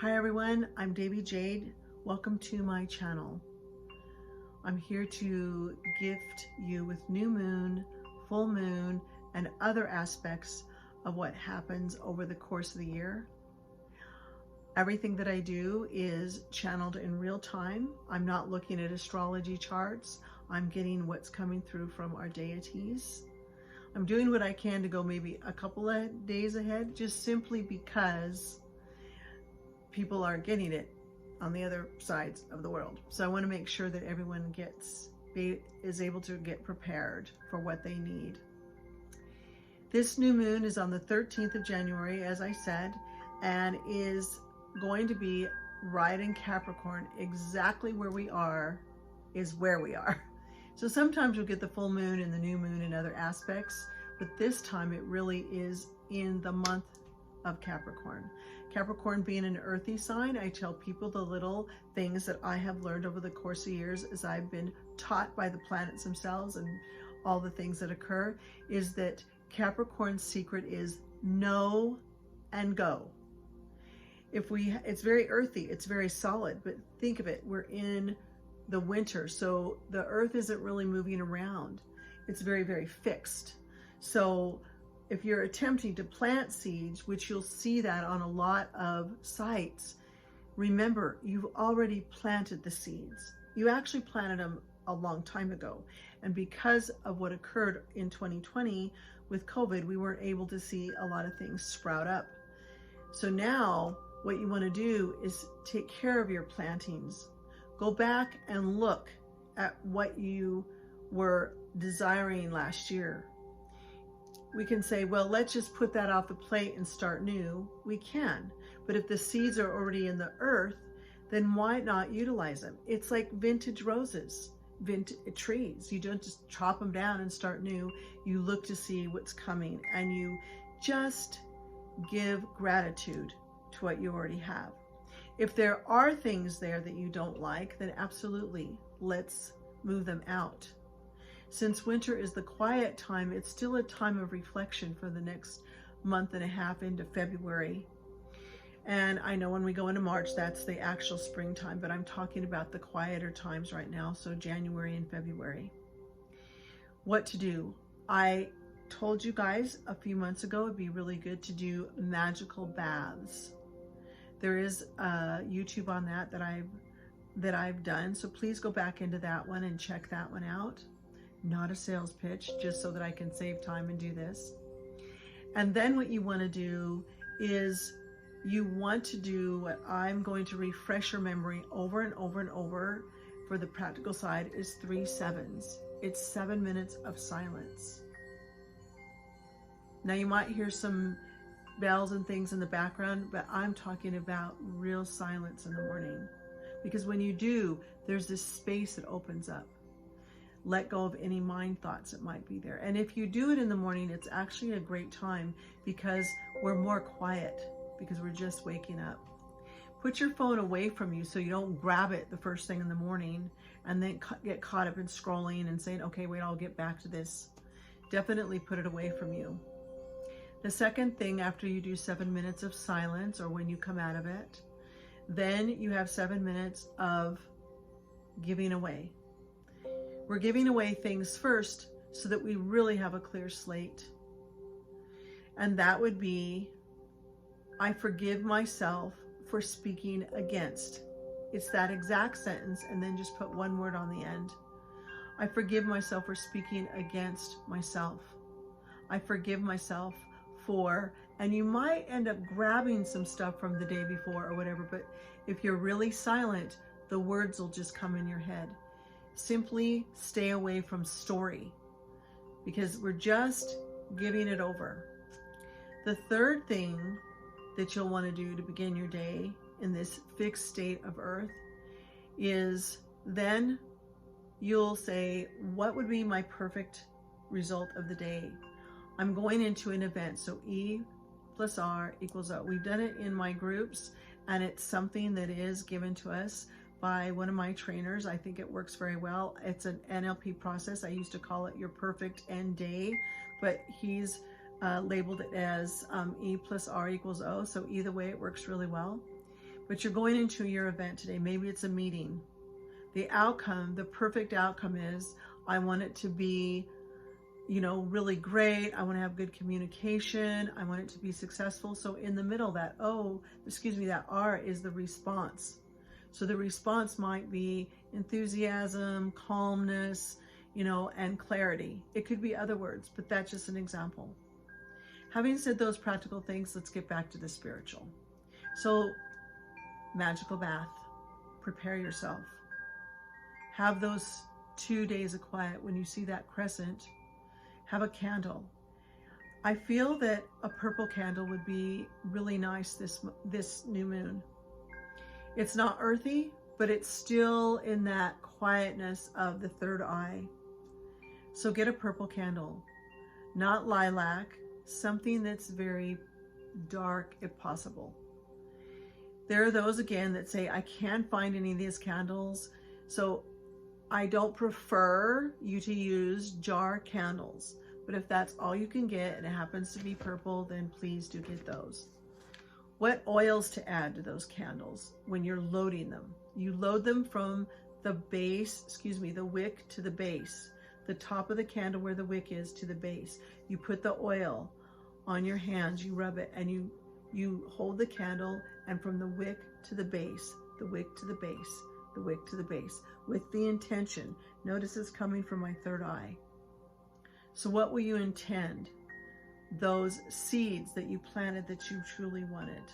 Hi everyone, I'm Davy Jade. Welcome to my channel. I'm here to gift you with new moon, full moon, and other aspects of what happens over the course of the year. Everything that I do is channeled in real time. I'm not looking at astrology charts. I'm getting what's coming through from our deities. I'm doing what I can to go maybe a couple of days ahead, just simply because people are getting it on the other sides of the world. So I want to make sure that everyone is able to get prepared for what they need. This new moon is on the 13th of January, as I said, and is going to be right in Capricorn. Exactly where we are is where we are. So sometimes you'll get the full moon and the new moon and other aspects, but this time it really is in the month of Capricorn. Capricorn being an earthy sign, I tell people the little things that I have learned over the course of years as I've been taught by the planets themselves and all the things that occur, is that Capricorn's secret is know and go. It's very earthy, it's very solid, but think of it, we're in the winter, so the earth isn't really moving around. It's very, very fixed. So if you're attempting to plant seeds, which you'll see that on a lot of sites, remember, you've already planted the seeds. You actually planted them a long time ago. And because of what occurred in 2020 with COVID, we weren't able to see a lot of things sprout up. So now what you want to do is take care of your plantings. Go back and look at what you were desiring last year. We can say, well, let's just put that off the plate and start new. We can, but if the seeds are already in the earth, then why not utilize them? It's like vintage roses, vintage trees. You don't just chop them down and start new. You look to see what's coming and you just give gratitude to what you already have. If there are things there that you don't like, then absolutely, let's move them out. Since winter is the quiet time, it's still a time of reflection for the next month and a half into February. And I know when we go into March, that's the actual springtime, but I'm talking about the quieter times right now, so January and February. What to do? I told you guys a few months ago it'd be really good to do magical baths. There is a YouTube on that I've done, so please go back into that one and check that one out. Not a sales pitch, just so that I can save time and do this. And then what you want to do is you want to do what I'm going to refresh your memory over and over and over for the practical side is 3 7s. It's 7 minutes of silence. Now you might hear some bells and things in the background, but I'm talking about real silence in the morning. Because when you do, there's this space that opens up. Let go of any mind thoughts that might be there. And if you do it in the morning, it's actually a great time because we're more quiet because we're just waking up. Put your phone away from you so you don't grab it the first thing in the morning and then get caught up in scrolling and saying, okay, wait, I'll get back to this. Definitely put it away from you. The second thing, after you do 7 minutes of silence or when you come out of it, then you have 7 minutes of giving away. We're giving away things first so that we really have a clear slate. And that would be, I forgive myself for speaking against. It's that exact sentence and then just put one word on the end. I forgive myself for speaking against myself. I forgive myself for, and you might end up grabbing some stuff from the day before or whatever, but if you're really silent, the words will just come in your head. Simply stay away from story because we're just giving it over. The third thing that you'll want to do to begin your day in this fixed state of earth is then you'll say, what would be my perfect result of the day? I'm going into an event, so E plus R equals O. We've done it in my groups and it's something that is given to us by one of my trainers. I think it works very well. It's an NLP process. I used to call it your perfect end day, but he's labeled it as E plus R equals O. So either way, it works really well. but you're going into your event today. Maybe it's a meeting. The outcome, the perfect outcome is, I want it to be, you know, really great. I want to have good communication. I want it to be successful. So in the middle, that that R is the response. So the response might be enthusiasm, calmness, you know, and clarity. It could be other words, but that's just an example. Having said those practical things, let's get back to the spiritual. So, magical bath, prepare yourself. Have those 2 days of quiet. When you see that crescent, have a candle. I feel that a purple candle would be really nice this new moon. It's not earthy, but it's still in that quietness of the third eye. So get a purple candle, not lilac, something that's very dark if possible. There are those again that say, I can't find any of these candles, so I don't prefer you to use jar candles. But if that's all you can get and it happens to be purple, then please do get those. What oils to add to those candles when you're loading them? You load them from the base, the wick to the base, the top of the candle where the wick is to the base. You put the oil on your hands, you rub it, and you hold the candle, and from the wick to the base, the wick to the base, the wick to the base, with the intention. Notice it's coming from my third eye. So what will you intend? Those seeds that you planted that you truly wanted.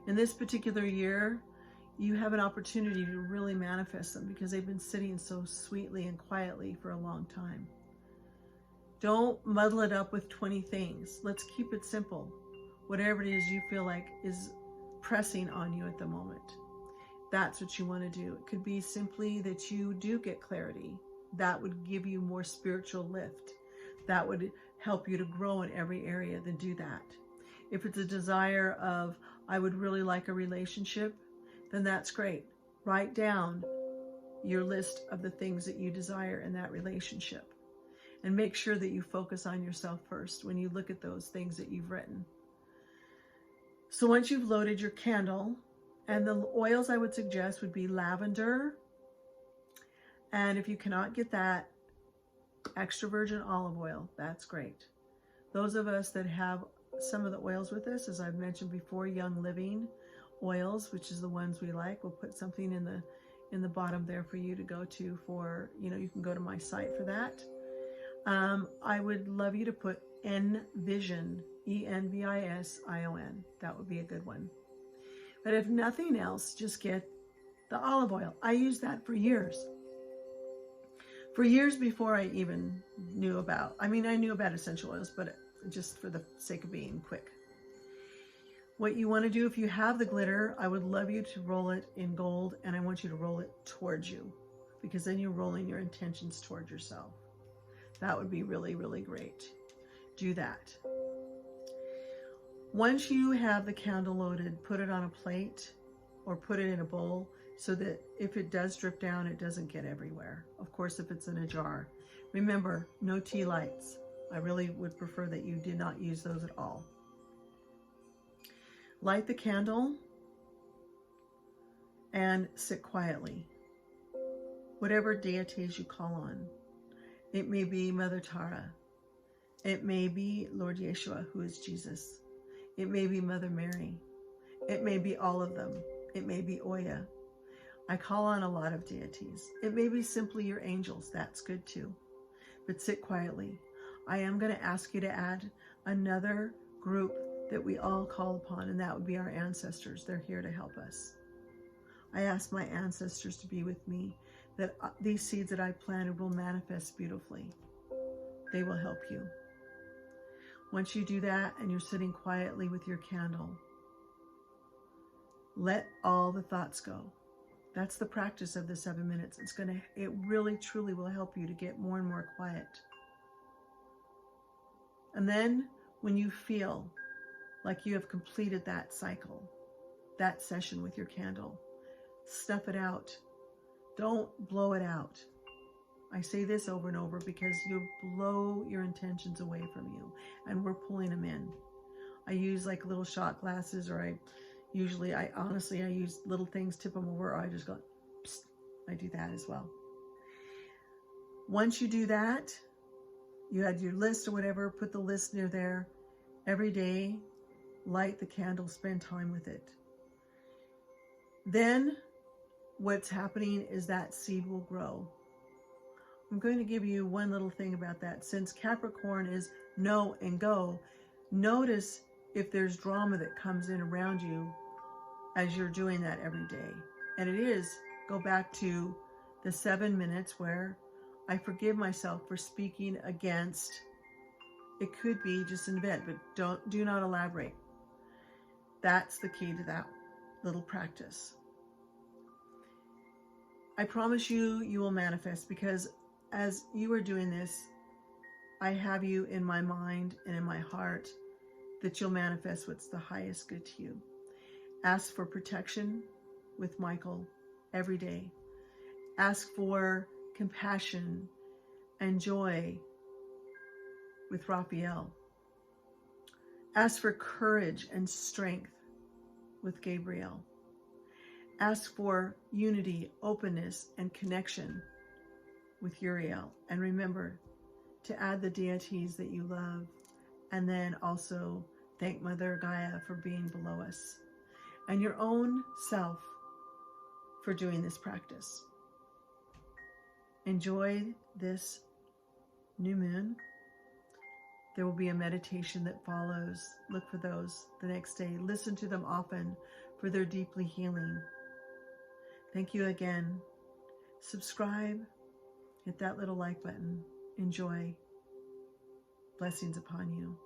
In this particular year, you have an opportunity to really manifest them because they've been sitting so sweetly and quietly for a long time. Don't muddle it up with 20 things. Let's keep it simple. Whatever it is you feel like is pressing on you at the moment, that's what you want to do. It could be simply that you do get clarity. That would give you more spiritual lift. That would help you to grow in every area. Then do that. If it's a desire of, I would really like a relationship, then that's great. Write down your list of the things that you desire in that relationship. And make sure that you focus on yourself first when you look at those things that you've written. So once you've loaded your candle, and the oils I would suggest would be lavender. And if you cannot get that, extra virgin olive oil, that's great. Those of us that have some of the oils with us, as I've mentioned before, Young Living oils, which is the ones we like, we'll put something in the bottom there for you to go to for, you can go to my site for that. I would love you to put Envision, ENVISION. That would be a good one. But if nothing else, just get the olive oil. I used that for years. For years before I even knew about, I knew about essential oils, but just for the sake of being quick. What you want to do, if you have the glitter, I would love you to roll it in gold, and I want you to roll it towards you, because then you're rolling your intentions towards yourself. That would be really, really great. Do that. Once you have the candle loaded, put it on a plate or put it in a bowl so that if it does drip down, it doesn't get everywhere. Of course, if it's in a jar. Remember, no tea lights. I really would prefer that you did not use those at all. Light the candle and sit quietly. Whatever deities you call on. It may be Mother Tara. It may be Lord Yeshua, who is Jesus. It may be Mother Mary. It may be all of them. It may be Oya. I call on a lot of deities. It may be simply your angels. That's good too. But sit quietly. I am going to ask you to add another group that we all call upon, and that would be our ancestors. They're here to help us. I ask my ancestors to be with me, that these seeds that I planted will manifest beautifully. They will help you. Once you do that and you're sitting quietly with your candle, let all the thoughts go. That's the practice of the 7 minutes. It really, truly will help you to get more and more quiet. And then when you feel like you have completed that cycle, that session with your candle, stuff it out. Don't blow it out. I say this over and over because you blow your intentions away from you, and we're pulling them in. I use like little shot glasses, or I Usually, I use little things, tip them over, or I just go, psst. I do that as well. Once you do that, you add your list or whatever, put the list near there. Every day, light the candle, spend time with it. Then what's happening is that seed will grow. I'm going to give you one little thing about that. Since Capricorn is know and go, notice if there's drama that comes in around you as you're doing that every day. And it is, go back to the 7 minutes where I forgive myself for speaking against. It could be just an event, but do not elaborate. That's the key to that little practice. I promise you, you will manifest, because as you are doing this, I have you in my mind and in my heart that you'll manifest what's the highest good to you. Ask for protection with Michael every day. Ask for compassion and joy with Raphael. Ask for courage and strength with Gabriel. Ask for unity, openness, and connection with Uriel. And remember to add the deities that you love, and then also thank Mother Gaia for being below us, and your own self for doing this practice. Enjoy this new moon. There will be a meditation that follows. Look for those the next day. Listen to them often, for they're deeply healing. Thank you again. Subscribe. Hit that little like button. Enjoy. Blessings upon you.